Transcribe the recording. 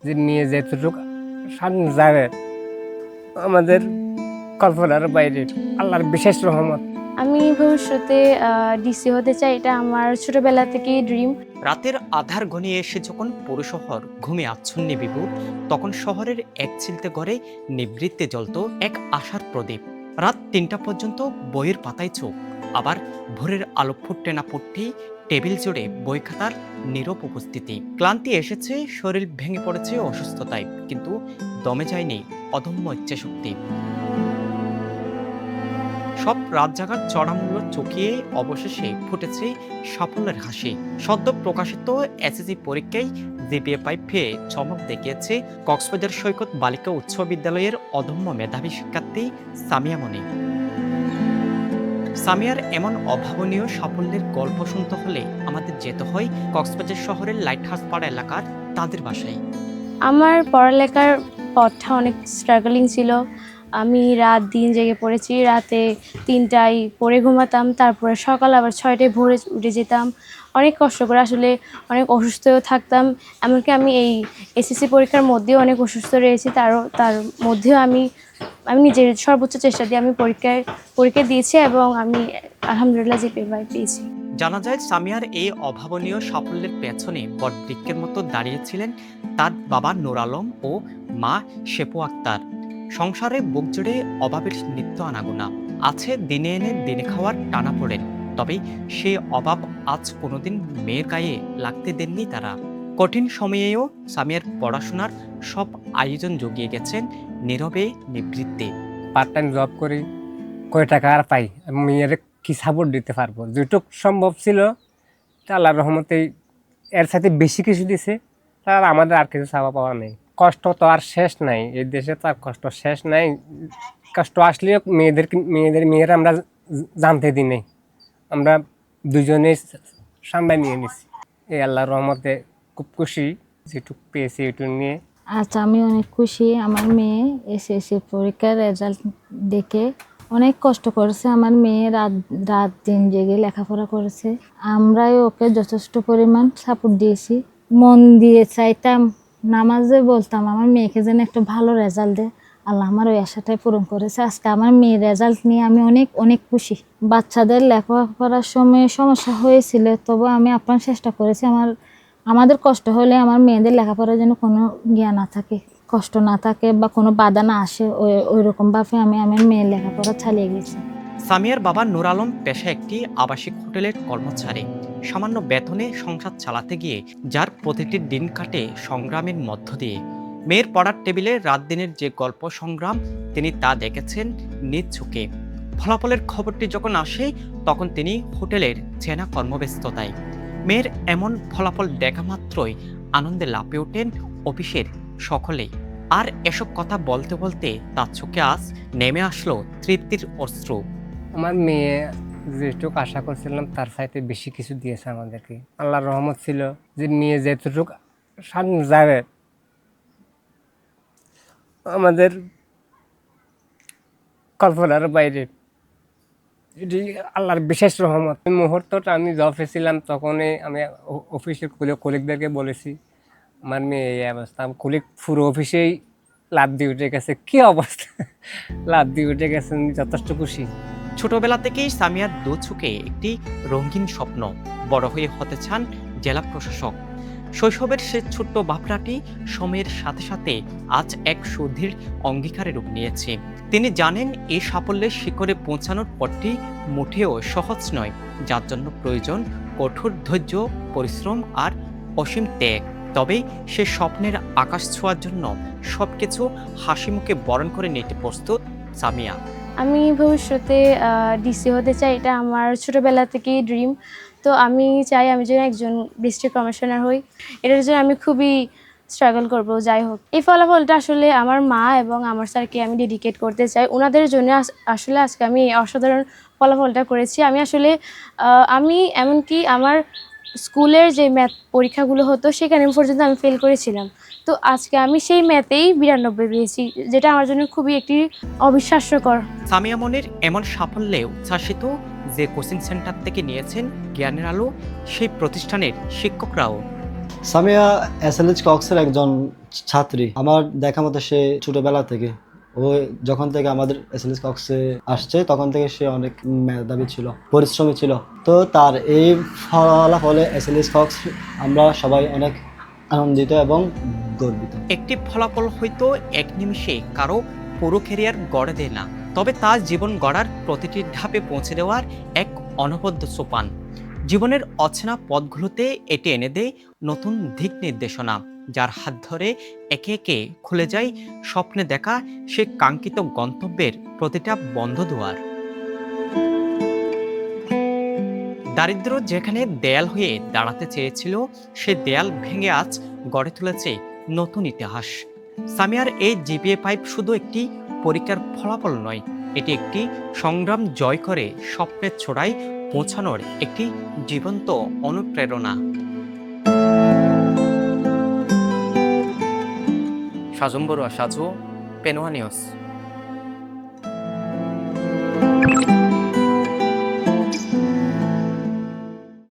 যে নিয়ে যেতটুকু সামনে যাবে আমাদের কল্পনার বাইরে, আল্লাহর বিশেষ রহমত। আমি ভবিষ্যতে ডিসি হতে চাই, এটা আমার ছোটবেলা থেকেই ড্রিম। রাতের আধার ঘনিয়ে এসে যখন পুরো শহর ঘুমে আচ্ছন্ন বিভোর, তখন শহরের এক চিলতে ঘরে নিবৃত্তে জ্বলত এক আশার প্রদীপ। রাত ৩টা পর্যন্ত বইয়ের পাতায় চোখ, আবার ভোরের আলো ফুটতে না ফুটতেই টেবিল জুড়ে বই খাতার নীরব উপস্থিতি। ক্লান্তি এসেছে, শরীর ভেঙে পড়েছে অসুস্থতায়, কিন্তু দমে যায়নি অদম্য ইচ্ছাশক্তি। সব রাত জাগার চড়া মূল্য চুকিয়ে অবশেষে ফুটেছে সাফল্যের হাসি। সদ্য প্রকাশিত এসএসসি পরীক্ষায় জিপিএ পেয়ে চমক দেখিয়েছে কক্সবাজার সৈকত বালিকা উচ্চ বিদ্যালয়ের অদম্য মেধাবী শিক্ষার্থী সামিয়া মনি। সামিয়ার এমন অভাবনীয় সাফল্যের গল্প শুনতে হলে আমাদের যেতে হয় কক্সবাজার শহরের লাইটহাউস পাড়া এলাকার তাদের বাসায়। আমার পড়ালেখার পথটা অনেক স্ট্রাগলিং ছিল। আমি রাত দিন জেগে পড়েছি, রাতে 3টায় পড়ে ঘুমাতাম, তারপরে সকাল আবার 6টায় ভোরে উঠে যেতাম। অনেক কষ্ট করে, আসলে অনেক অসুস্থও থাকতাম। এমনকি আমি এই এসএসসি পরীক্ষার মধ্যেও অনেক অসুস্থ রয়েছি, তার মধ্যেও আমি নিজের সর্বোচ্চ চেষ্টা দিয়ে আমি পরীক্ষা দিয়েছি এবং আমি আলহামদুলিল্লাহ জিপিএ পেয়েছি। জানা যায় সামিয়ার এই অভাবনীয় সাফল্যের পেছনে বটবৃক্ষের মতো দাঁড়িয়েছিলেন তার বাবা নূর আলম ও মা শেপু আক্তার। সংসারে বুক জুড়ে অভাবের নিত্য আনাগোনা, আছে দিনে এনে দিনে খাওয়ার টানাপোড়েন। তবে সে অভাব আজ কোনোদিন মেয়ের গায়ে লাগতে দেননি তারা। কঠিন সময়েও সামিয়ার পড়াশোনার সব আয়োজন জুগিয়ে গেছেন নীরবে নিবৃত্তে। পার্ট টাইম জব করি, কয় টাকা আর পাই, মেয়ের কি সাপোর্ট দিতে পারবো, যেটুক সম্ভব ছিল তা আল্লাহর রহমতে এর সাথে বেশি কিছু দিছে। তার আমাদের আর কিছু চাওয়া পাওয়া নেই। কষ্ট তো আর শেষ নাই, এই দেশে তো আর কষ্ট শেষ নাই। কষ্ট আসলেও মেয়েরা আমরা জানতে দিই নাই, আমরা দুজনেই সামলাই নিয়ে নিছি। এই আল্লাহর রহমতে খুব খুশি, যেটুক পেয়েছি এটুক নিয়ে। আচ্ছা, আমি অনেক খুশি। আমার মেয়ে এসএসসি পরীক্ষার রেজাল্ট দেখে অনেক কষ্ট করেছে। আমার মেয়ে রাত রাত দিন জেগে লেখাপড়া করেছে। আমরাই ওকে যথেষ্ট পরিমাণ সাপোর্ট দিয়েছি। মন দিয়ে চাইতাম, নামাজে বলতাম আমার মেয়েকে যেন একটা ভালো রেজাল্ট দেয়। আল্লাহ আমার ওই আশাটাই পূরণ করেছে। আজকে আমার মেয়ের রেজাল্ট নিয়ে আমি অনেক অনেক খুশি। বাচ্চাদের লেখাপড়ার সময় সমস্যা হয়েছিল, তবে আমি আপ্রাণ চেষ্টা করেছি আমাদের কষ্ট হলে আমার মেয়েদের লেখাপড়ার জন্য কোনো না থাকে, কষ্ট না থাকে বা কোনো বাধা না আসে, ওই রকমভাবে আমি আমার মেয়ের লেখাপড়া চালিয়ে গেছি। সামিয়ার বাবা নূর আলম পেশা একটি আবাসিক হোটেলের কর্মচারী। সামান্য বেতনে সংসার চালাতে গিয়ে যার প্রতিটি দিন কাটে সংগ্রামের মধ্য দিয়ে। মেয়ের পড়ার টেবিলে রাত দিনের যে গল্প সংগ্রাম, তিনি তা দেখেছেন নিজ চোখে। ফলাফলের খবরটি যখন আসে তখন তিনি হোটেলের চেনা কর্মব্যস্ততায়। মেয়ের এমন ফলাফল দেখা মাত্রই আনন্দে লাফে ওঠেন অফিসের সকলেই। আর এসব কথা বলতে বলতে তার চোখে আজ নেমে আসলো তৃপ্তির অশ্রু। আমার মেয়ে যেটুকু আশা করছিলাম তার চাইতে বেশি কিছু দিয়েছে আমাদেরকে। আল্লাহর রহমত ছিল যে মেয়ে যেটুকু সামনে যাবে আমাদের কল্পনার বাইরে, এটি আল্লাহর বিশেষ রহমত। ওই মুহূর্তটা আমি জবে ছিলাম, তখনই আমি অফিসের কলিগদেরকে বলেছি আমার মেয়ে এই অবস্থা। কলিগ পুরো অফিসেই লাফ দিয়ে উঠে গেছে, কি অবস্থা, লাফ দিয়ে উঠে গেছে, আমি যথেষ্ট খুশি। ছোটবেলা থেকেই সামিয়ার দু চোখে একটি রঙিন স্বপ্ন, বড় হয়ে হতে চান জেলা প্রশাসক। শৈশবের সে ছোট্ট ভাবনাটি সময়ের সাথে সাথে আজ এক সুদৃঢ় অঙ্গীকারে রূপ নিয়েছে। তিনি জানেন এই সাফল্যের শিখরে পৌঁছানোর পথটি মোটেও সহজ নয়, যার জন্য প্রয়োজন কঠোর ধৈর্য, পরিশ্রম আর অসীম ত্যাগ। তবে সে স্বপ্নের আকাশ ছোঁয়ার জন্য সবকিছু হাসি মুখে বরণ করে নিতে প্রস্তুত সামিয়া। আমি ভবিষ্যতে ডিসি হতে চাই, এটা আমার ছোটবেলা থেকেই ড্রিম। তো আমি চাই আমি যেন একজন ডিস্ট্রিক্ট কমিশনার হই। এটার জন্য আমি খুবই স্ট্রাগল করব। যাই হোক, এই ফলাফলটা আসলে আমার মা এবং আমার স্যারকে আমি ডেডিকেট করতে চাই। ওনাদের জন্য আসলে আজকে আমি এই অসাধারণ ফলাফলটা করেছি। আমি এমনকি আমার স্কুলের যে ম্যাথ পরীক্ষাগুলো হতো সেখানে পর্যন্ত আমি ফেল করেছিলাম। তো আজকে আমি সেই ম্যাথেই 92 পেয়েছি, যেটা আমার জন্য খুবই একটি অবিশ্বাস্যকর। সামিয়া মনির এমন সাফল্যে উচ্ছ্বাসিত যে কোচিং সেন্টার থেকে নিয়েছেন জ্ঞানের আলো, সেই প্রতিষ্ঠানের শিক্ষকরাও। সামিয়া এসএলএইচ কক্সের একজন ছাত্রী। আমার দেখা মতো সে ছোটবেলা থেকে, ও যখন থেকে আমাদের এসএলএস কক্সে আসছে তখন থেকে সে অনেক মেধাবী ছিল, পরিশ্রমী ছিল। তো তার এই ফলাফলে এসএলএস কক্স আমরা সবাই অনেক আনন্দিত এবং গর্বিত। একটি ফলাফল হয়তো এক নিমিষে কারো পুরো ক্যারিয়ার গড়ে দেয় না, তবে তার জীবন গড়ার প্রতিটি ধাপে পৌঁছে দেওয়ার এক অনবদ্য সোপান। জীবনের অচেনা পথগুলোতে এটি এনে দেয় নতুন দিক নির্দেশনা, যার হাত ধরে একে একে খুলে যায় স্বপ্নে দেখা সে কাঙ্ক্ষিত গন্তব্যের প্রতিটা বন্ধ দুয়ার। দারিদ্র যেখানে দেয়াল হয়ে দাঁড়াতে চেয়েছিল, সে দেয়াল ভেঙে আজ গড়ে তুলেছে নতুন ইতিহাস। সামিয়ার এই জিপিএ 5 শুধু একটি পরীক্ষার ফলাফল নয়, এটি একটি সংগ্রাম জয় করে স্বপ্নের ছোড়ায় পৌঁছানোর একটি জীবন্ত অনুপ্রেরণা। সাজম বড়ুয়া, সাজু, পেনোয়া নিউজ।